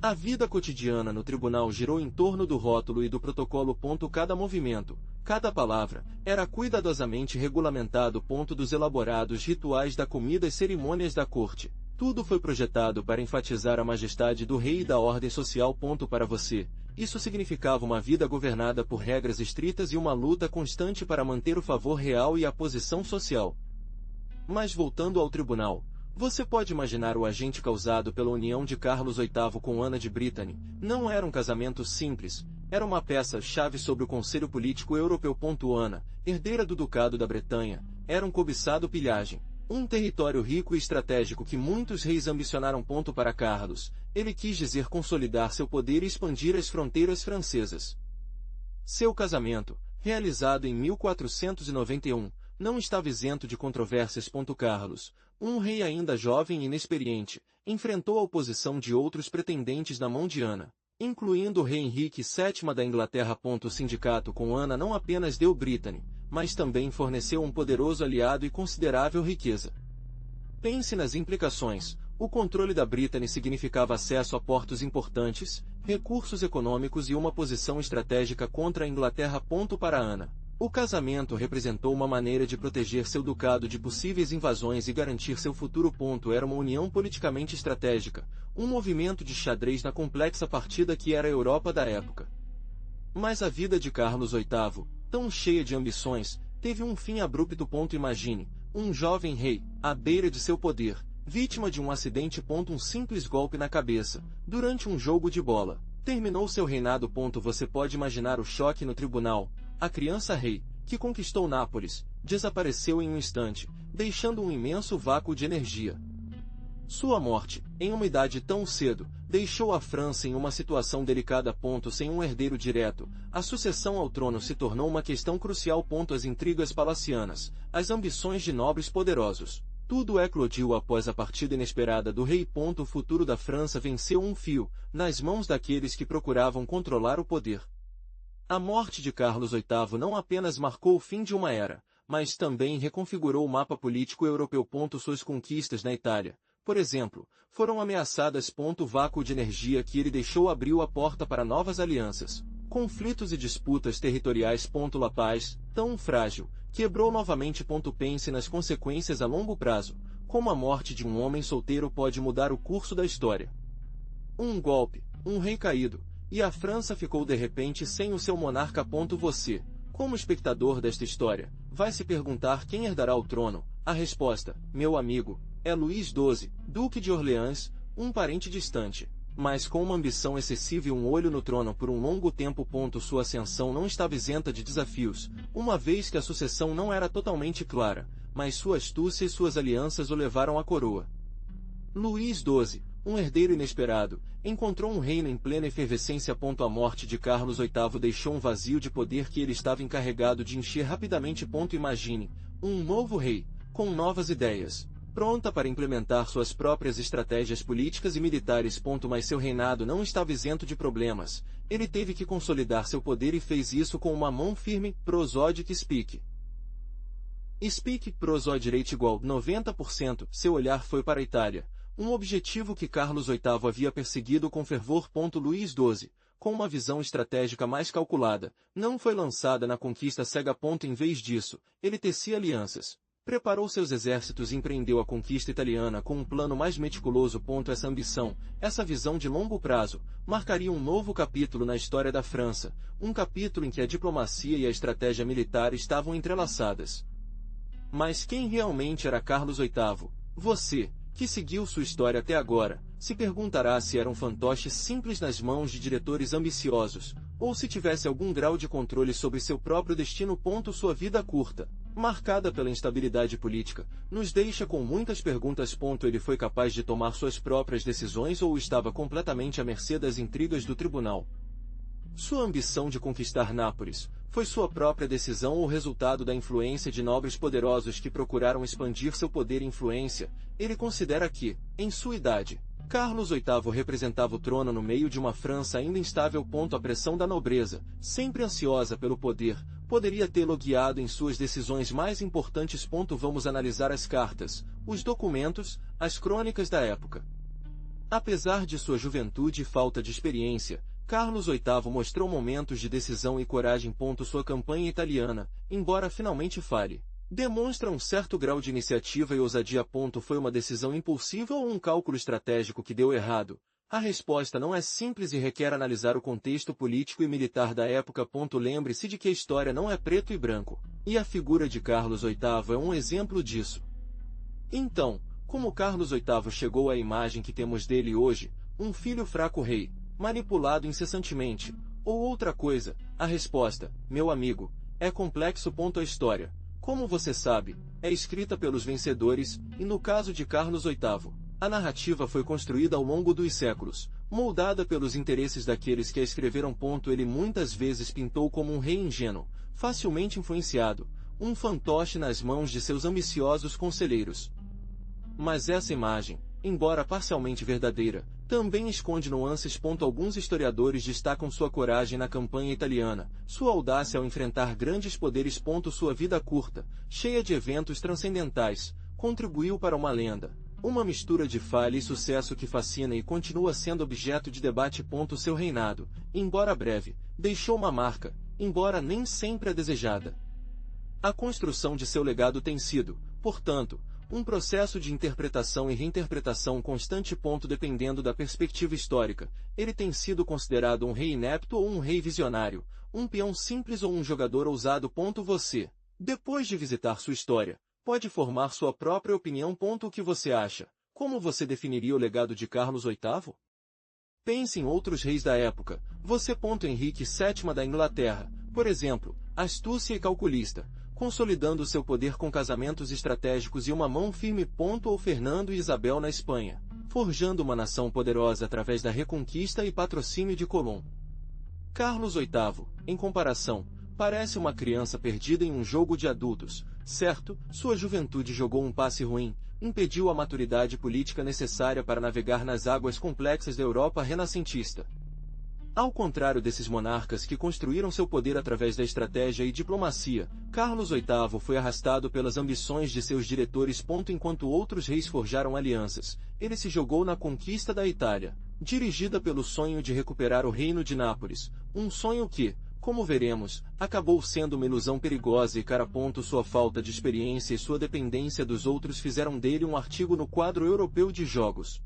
S1: A vida cotidiana no tribunal girou em torno do rótulo e do protocolo. Cada movimento, cada palavra, era cuidadosamente regulamentado. Dos elaborados rituais da comida e cerimônias da corte, tudo foi projetado para enfatizar a majestade do rei e da ordem social. Para você, isso significava uma vida governada por regras estritas e uma luta constante para manter o favor real e a posição social. Mas voltando ao tribunal, você pode imaginar o agente causado pela união de Carlos VIII com Ana de Brittany. Não era um casamento simples, era uma peça-chave sobre o Conselho Político Europeu. Ana, herdeira do Ducado da Bretanha, era um cobiçado pilhagem, um território rico e estratégico que muitos reis ambicionaram. Para Carlos, ele quis dizer consolidar seu poder e expandir as fronteiras francesas. Seu casamento, realizado em 1491, não estava isento de controvérsias. Carlos, um rei ainda jovem e inexperiente, enfrentou a oposição de outros pretendentes na mão de Ana, incluindo o rei Henrique VII da Inglaterra. O sindicato com Ana não apenas deu Brittany, mas também forneceu um poderoso aliado e considerável riqueza. Pense nas implicações. O controle da Brittany significava acesso a portos importantes, recursos econômicos e uma posição estratégica contra a Inglaterra. Para Ana, o casamento representou uma maneira de proteger seu ducado de possíveis invasões e garantir seu futuro. Era uma união politicamente estratégica, um movimento de xadrez na complexa partida que era a Europa da época. Mas a vida de Carlos VIII, tão cheia de ambições, teve um fim abrupto. Imagine, um jovem rei, à beira de seu poder, vítima de um acidente. Um simples golpe na cabeça, durante um jogo de bola, terminou seu reinado. Você pode imaginar o choque no tribunal. A criança rei, que conquistou Nápoles, desapareceu em um instante, deixando um imenso vácuo de energia. Sua morte, em uma idade tão cedo, deixou a França em uma situação delicada. Sem um herdeiro direto, a sucessão ao trono se tornou uma questão crucial. As intrigas palacianas, as ambições de nobres poderosos, tudo eclodiu após a partida inesperada do rei. O futuro da França venceu um fio, nas mãos daqueles que procuravam controlar o poder. A morte de Carlos VIII não apenas marcou o fim de uma era, mas também reconfigurou o mapa político europeu. Suas conquistas na Itália, por exemplo, foram ameaçadas. O vácuo de energia que ele deixou abriu a porta para novas alianças, conflitos e disputas territoriais. La Paz, tão frágil, quebrou novamente. Pense nas consequências a longo prazo, como a morte de um homem solteiro pode mudar o curso da história. Um golpe, um rei caído, e a França ficou de repente sem o seu monarca. Você, como espectador desta história, vai se perguntar quem herdará o trono. A resposta, meu amigo, é Luís XII, Duque de Orleans, um parente distante. Mas com uma ambição excessiva e um olho no trono por um longo tempo. Sua ascensão não estava isenta de desafios, uma vez que a sucessão não era totalmente clara, mas sua astúcia e suas alianças o levaram à coroa. Luís XII, um herdeiro inesperado, encontrou um reino em plena efervescência. A morte de Carlos VIII deixou um vazio de poder que ele estava encarregado de encher rapidamente. Imagine, um novo rei, com novas ideias, pronta para implementar suas próprias estratégias políticas e militares. Mas seu reinado não estava isento de problemas. Ele teve que consolidar seu poder e fez isso com uma mão firme. Prosodic Speak. Speak prosod rate igual 90%. Seu olhar foi para a Itália, um objetivo que Carlos VIII havia perseguido com fervor. Luís XII, com uma visão estratégica mais calculada, não foi lançada na conquista cega. Em vez disso, ele tecia alianças, preparou seus exércitos e empreendeu a conquista italiana com um plano mais meticuloso. Essa ambição, essa visão de longo prazo, marcaria um novo capítulo na história da França, um capítulo em que a diplomacia e a estratégia militar estavam entrelaçadas. Mas quem realmente era Carlos VIII? Você, que seguiu sua história até agora, se perguntará se era um fantoche simples nas mãos de diretores ambiciosos, ou se tivesse algum grau de controle sobre seu próprio destino. Sua vida curta, marcada pela instabilidade política, nos deixa com muitas perguntas. Ele foi capaz de tomar suas próprias decisões ou estava completamente à mercê das intrigas do tribunal? Sua ambição de conquistar Nápoles foi sua própria decisão ou resultado da influência de nobres poderosos que procuraram expandir seu poder e influência? Ele considera que, em sua idade, Carlos VIII representava o trono no meio de uma França ainda instável. A pressão da nobreza, sempre ansiosa pelo poder, poderia tê-lo guiado em suas decisões mais importantes. Vamos analisar as cartas, os documentos, as crônicas da época. Apesar de sua juventude e falta de experiência, Carlos VIII mostrou momentos de decisão e coragem. Sua campanha italiana, embora finalmente falhe, demonstra um certo grau de iniciativa e ousadia. Foi uma decisão impulsiva ou um cálculo estratégico que deu errado? A resposta não é simples e requer analisar o contexto político e militar da época. Lembre-se de que a história não é preto e branco, e a figura de Carlos VIII é um exemplo disso. Então, como Carlos VIII chegou à imagem que temos dele hoje, um filho fraco rei, manipulado incessantemente, ou outra coisa? A resposta, meu amigo, é complexo. A história, como você sabe, é escrita pelos vencedores, e no caso de Carlos VIII, a narrativa foi construída ao longo dos séculos, moldada pelos interesses daqueles que a escreveram. Ele muitas vezes pintou como um rei ingênuo, facilmente influenciado, um fantoche nas mãos de seus ambiciosos conselheiros. Mas essa imagem, embora parcialmente verdadeira, também esconde nuances. Alguns historiadores destacam sua coragem na campanha italiana, sua audácia ao enfrentar grandes poderes. Sua vida curta, cheia de eventos transcendentais, contribuiu para uma lenda, uma mistura de falha e sucesso que fascina e continua sendo objeto de debate. Seu reinado, embora breve, deixou uma marca, embora nem sempre a desejada. A construção de seu legado tem sido, portanto, um processo de interpretação e reinterpretação constante. Dependendo da perspectiva histórica, ele tem sido considerado um rei inepto ou um rei visionário, um peão simples ou um jogador ousado. Você, depois de visitar sua história, pode formar sua própria opinião. O que você acha? Como você definiria o legado de Carlos VIII? Pense em outros reis da época. Você. Henrique VII da Inglaterra, por exemplo, astúcia e calculista, consolidando seu poder com casamentos estratégicos e uma mão firme. Ou Fernando e Isabel na Espanha, forjando uma nação poderosa através da reconquista e patrocínio de Colón. Carlos VIII, em comparação, parece uma criança perdida em um jogo de adultos, certo? Sua juventude jogou um passe ruim, impediu a maturidade política necessária para navegar nas águas complexas da Europa renascentista. Ao contrário desses monarcas que construíram seu poder através da estratégia e diplomacia, Carlos VIII foi arrastado pelas ambições de seus diretores. Enquanto outros reis forjaram alianças, ele se jogou na conquista da Itália, dirigida pelo sonho de recuperar o reino de Nápoles, um sonho que, como veremos, acabou sendo uma ilusão perigosa e cara. Sua falta de experiência e sua dependência dos outros fizeram dele um artigo no quadro europeu de jogos.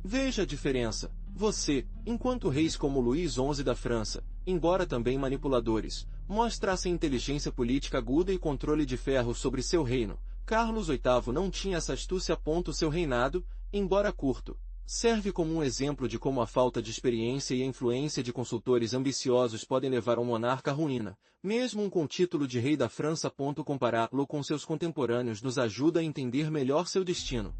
S1: Veja a diferença. Você, enquanto reis como Luís XI da França, embora também manipuladores, mostrassem inteligência política aguda e controle de ferro sobre seu reino, Carlos VIII não tinha essa astúcia. Seu reinado, embora curto, Serve como um exemplo de como a falta de experiência e a influência de consultores ambiciosos podem levar um monarca à ruína. Mesmo um com título de rei da França. Compará-lo com seus contemporâneos nos ajuda a entender melhor seu destino.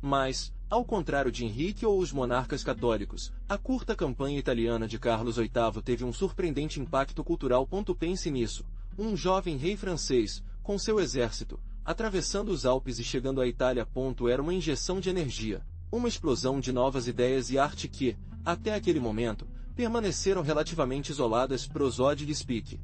S1: Mas, ao contrário de Henrique ou os monarcas católicos, a curta campanha italiana de Carlos VIII teve um surpreendente impacto cultural. Pense nisso. Um jovem rei francês, com seu exército, atravessando os Alpes e chegando à Itália. Era uma injeção de energia, uma explosão de novas ideias e arte que, até aquele momento, permaneceram relativamente isoladas. Prosódia de Speak.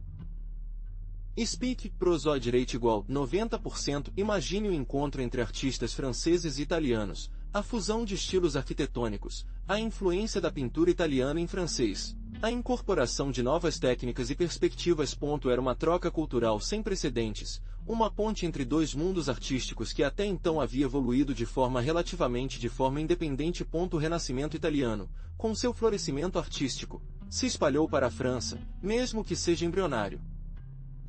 S1: Speak, prosódia rate igual 90%. Imagine o encontro entre artistas franceses e italianos, a fusão de estilos arquitetônicos, a influência da pintura italiana em francês, a incorporação de novas técnicas e perspectivas. Era uma troca cultural sem precedentes, uma ponte entre dois mundos artísticos que até então havia evoluído de forma independente. O Renascimento italiano, com seu florescimento artístico, se espalhou para a França, mesmo que seja embrionário.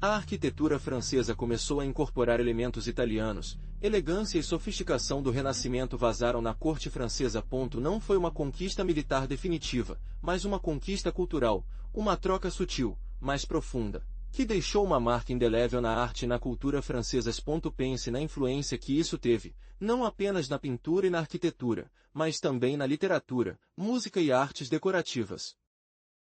S1: A arquitetura francesa começou a incorporar elementos italianos. Elegância e sofisticação do Renascimento vazaram na corte francesa. Não foi uma conquista militar definitiva, mas uma conquista cultural, uma troca sutil, mas profunda, que deixou uma marca indelével na arte e na cultura francesas. Pense na influência que isso teve, não apenas na pintura e na arquitetura, mas também na literatura, música e artes decorativas.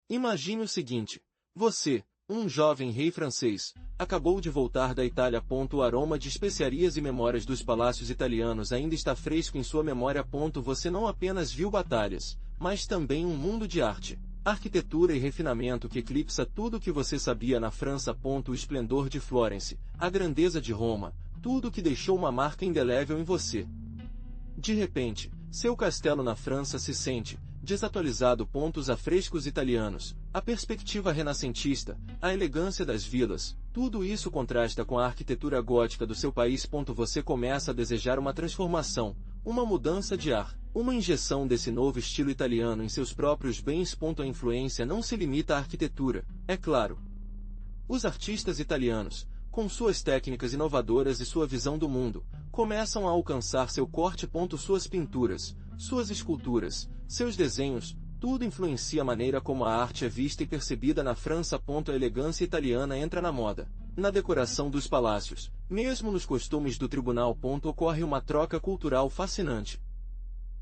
S1: Imagine o seguinte: você, um jovem rei francês, acabou de voltar da Itália. O aroma de especiarias e memórias dos palácios italianos ainda está fresco em sua memória. Você não apenas viu batalhas, mas também um mundo de arte, arquitetura e refinamento que eclipsa tudo o que você sabia na França. O esplendor de Florence, a grandeza de Roma, tudo que deixou uma marca indelével em você. De repente, seu castelo na França se sente desatualizado. Os afrescos italianos, a perspectiva renascentista, a elegância das vilas, tudo isso contrasta com a arquitetura gótica do seu país. Você começa a desejar uma transformação, uma mudança de ar, uma injeção desse novo estilo italiano em seus próprios bens. A influência não se limita à arquitetura, é claro. Os artistas italianos, com suas técnicas inovadoras e sua visão do mundo, começam a alcançar seu corte. Suas pinturas, suas esculturas, seus desenhos, tudo influencia a maneira como a arte é vista e percebida na França. A elegância italiana entra na moda, na decoração dos palácios, mesmo nos costumes do tribunal. Ocorre uma troca cultural fascinante.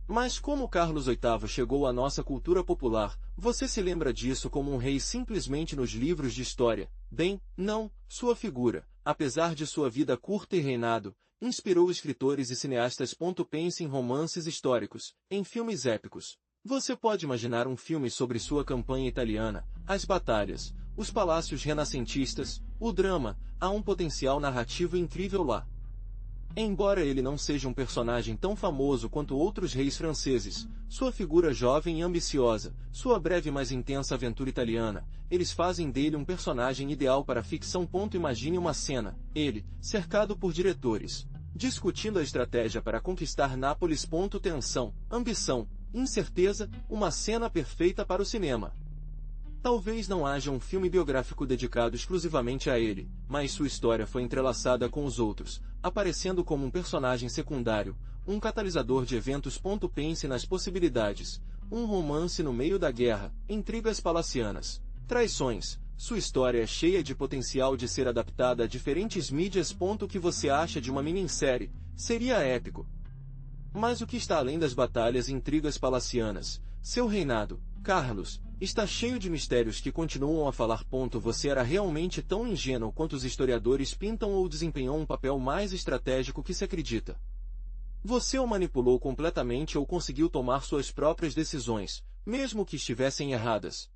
S1: Mas como Carlos VIII chegou à nossa cultura popular, você se lembra disso como um rei simplesmente nos livros de história? Bem, não, sua figura, apesar de sua vida curta e reinado, inspirou escritores e cineastas. Pense em romances históricos, em filmes épicos. Você pode imaginar um filme sobre sua campanha italiana, as batalhas, os palácios renascentistas, o drama. Há um potencial narrativo incrível lá. Embora ele não seja um personagem tão famoso quanto outros reis franceses, sua figura jovem e ambiciosa, sua breve mas intensa aventura italiana, eles fazem dele um personagem ideal para a ficção. Imagine uma cena, ele, cercado por diretores, discutindo a estratégia para conquistar Nápoles. Tensão, ambição, incerteza, uma cena perfeita para o cinema. Talvez não haja um filme biográfico dedicado exclusivamente a ele, mas sua história foi entrelaçada com os outros, aparecendo como um personagem secundário, um catalisador de eventos. Pense nas possibilidades. Um romance no meio da guerra, intrigas palacianas, traições. Sua história é cheia de potencial de ser adaptada a diferentes mídias. O que você acha de uma minissérie? Seria épico. Mas o que está além das batalhas e intrigas palacianas? Seu reinado, Carlos, está cheio de mistérios que continuam a falar. Você era realmente tão ingênuo quanto os historiadores pintam ou desempenhou um papel mais estratégico que se acredita? Você o manipulou completamente ou conseguiu tomar suas próprias decisões, mesmo que estivessem erradas?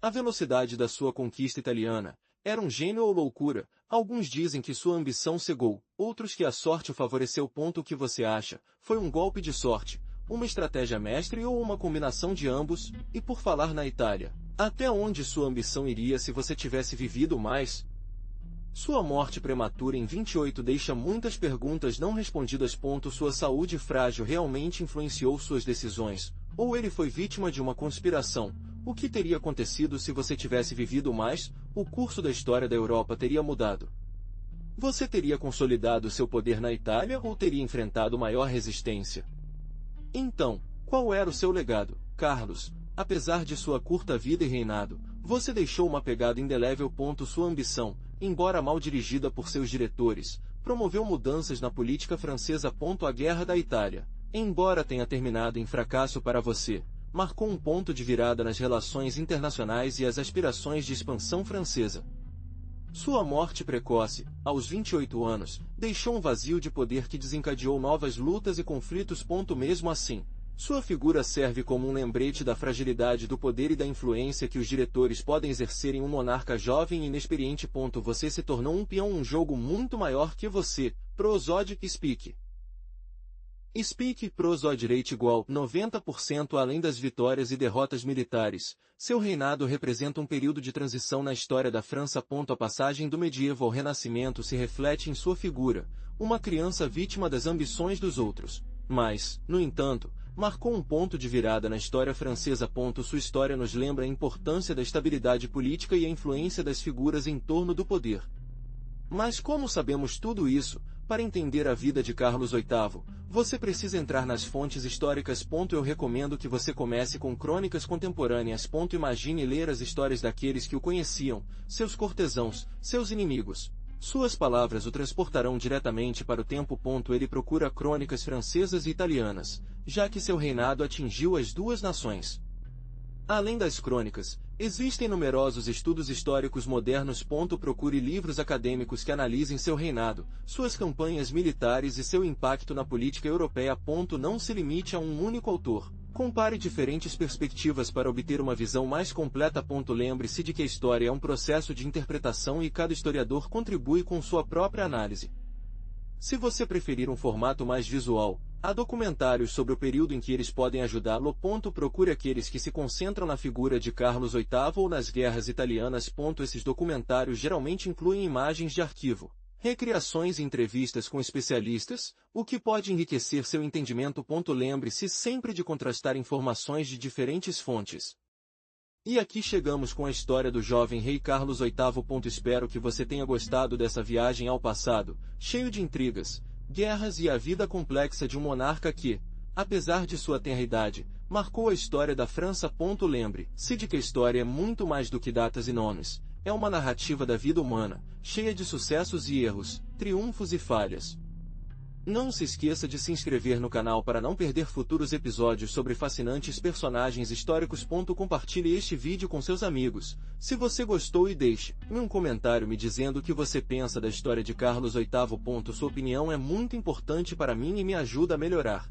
S1: A velocidade da sua conquista italiana era um gênio ou loucura? Alguns dizem que sua ambição cegou, outros que a sorte o favoreceu. O que você acha? Foi um golpe de sorte, uma estratégia mestre ou uma combinação de ambos? E por falar na Itália, até onde sua ambição iria se você tivesse vivido mais? Sua morte prematura em 28 deixa muitas perguntas não respondidas. Sua saúde frágil realmente influenciou suas decisões, ou ele foi vítima de uma conspiração? O que teria acontecido se você tivesse vivido mais? O curso da história da Europa teria mudado. Você teria consolidado seu poder na Itália ou teria enfrentado maior resistência? Então, Qual era o seu legado, Carlos? Apesar de sua curta vida e reinado, você deixou uma pegada indelével. Sua ambição, embora mal dirigida por seus diretores, promoveu mudanças na política francesa. A Guerra da Itália, embora tenha terminado em fracasso para você, marcou um ponto de virada nas relações internacionais e as aspirações de expansão francesa. Sua morte precoce, aos 28 anos, deixou um vazio de poder que desencadeou novas lutas e conflitos. Mesmo assim, sua figura serve como um lembrete da fragilidade do poder e da influência que os diretores podem exercer em um monarca jovem e inexperiente. Você se tornou um peão, um jogo muito maior que você. Prosode Speak. Speak Prosode Rate igual 90%. Além das vitórias e derrotas militares, seu reinado representa um período de transição na história da França. A passagem do medievo ao renascimento se reflete em sua figura, uma criança vítima das ambições dos outros. Mas, no entanto, marcou um ponto de virada na história francesa. Sua história nos lembra a importância da estabilidade política e a influência das figuras em torno do poder. Mas como sabemos tudo isso? Para entender a vida de Carlos VIII, você precisa entrar nas fontes históricas. Eu recomendo que você comece com crônicas contemporâneas. Imagine ler as histórias daqueles que o conheciam, seus cortesãos, seus inimigos. Suas palavras o transportarão diretamente para o tempo. Ele procura crônicas francesas e italianas, já que seu reinado atingiu as duas nações. Além das crônicas, existem numerosos estudos históricos modernos. Procure livros acadêmicos que analisem seu reinado, suas campanhas militares e seu impacto na política europeia. Não se limite a um único autor. Compare diferentes perspectivas para obter uma visão mais completa. Lembre-se de que a história é um processo de interpretação e cada historiador contribui com sua própria análise. Se você preferir um formato mais visual, há documentários sobre o período em que eles podem ajudá-lo. Procure aqueles que se concentram na figura de Carlos VIII ou nas guerras italianas. Esses documentários geralmente incluem imagens de arquivo, recriações e entrevistas com especialistas, o que pode enriquecer seu entendimento. Lembre-se sempre de contrastar informações de diferentes fontes. E aqui chegamos com a história do jovem rei Carlos VIII. Espero que você tenha gostado dessa viagem ao passado, cheio de intrigas, guerras e a vida complexa de um monarca que, apesar de sua tenra idade, marcou a história da França. Lembre-se de que a história é muito mais do que datas e nomes. É uma narrativa da vida humana, cheia de sucessos e erros, triunfos e falhas. Não se esqueça de se inscrever no canal para não perder futuros episódios sobre fascinantes personagens históricos. Compartilhe este vídeo com seus amigos, se você gostou, e deixe-me um comentário me dizendo o que você pensa da história de Carlos VIII. Sua opinião é muito importante para mim e me ajuda a melhorar.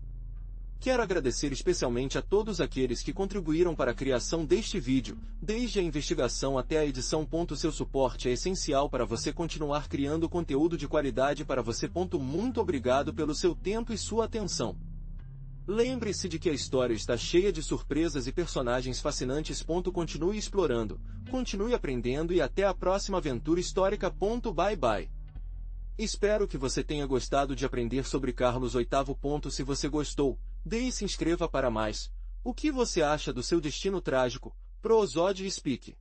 S1: Quero agradecer especialmente a todos aqueles que contribuíram para a criação deste vídeo, desde a investigação até a edição. Seu suporte é essencial para você continuar criando conteúdo de qualidade para você. Muito obrigado pelo seu tempo e sua atenção. Lembre-se de que a história está cheia de surpresas e personagens fascinantes. Continue explorando, continue aprendendo e até a próxima aventura histórica. Bye bye. Espero que você tenha gostado de aprender sobre Carlos VIII. Se você gostou, se inscreva para mais. O que você acha do seu destino trágico? Prosode Speak.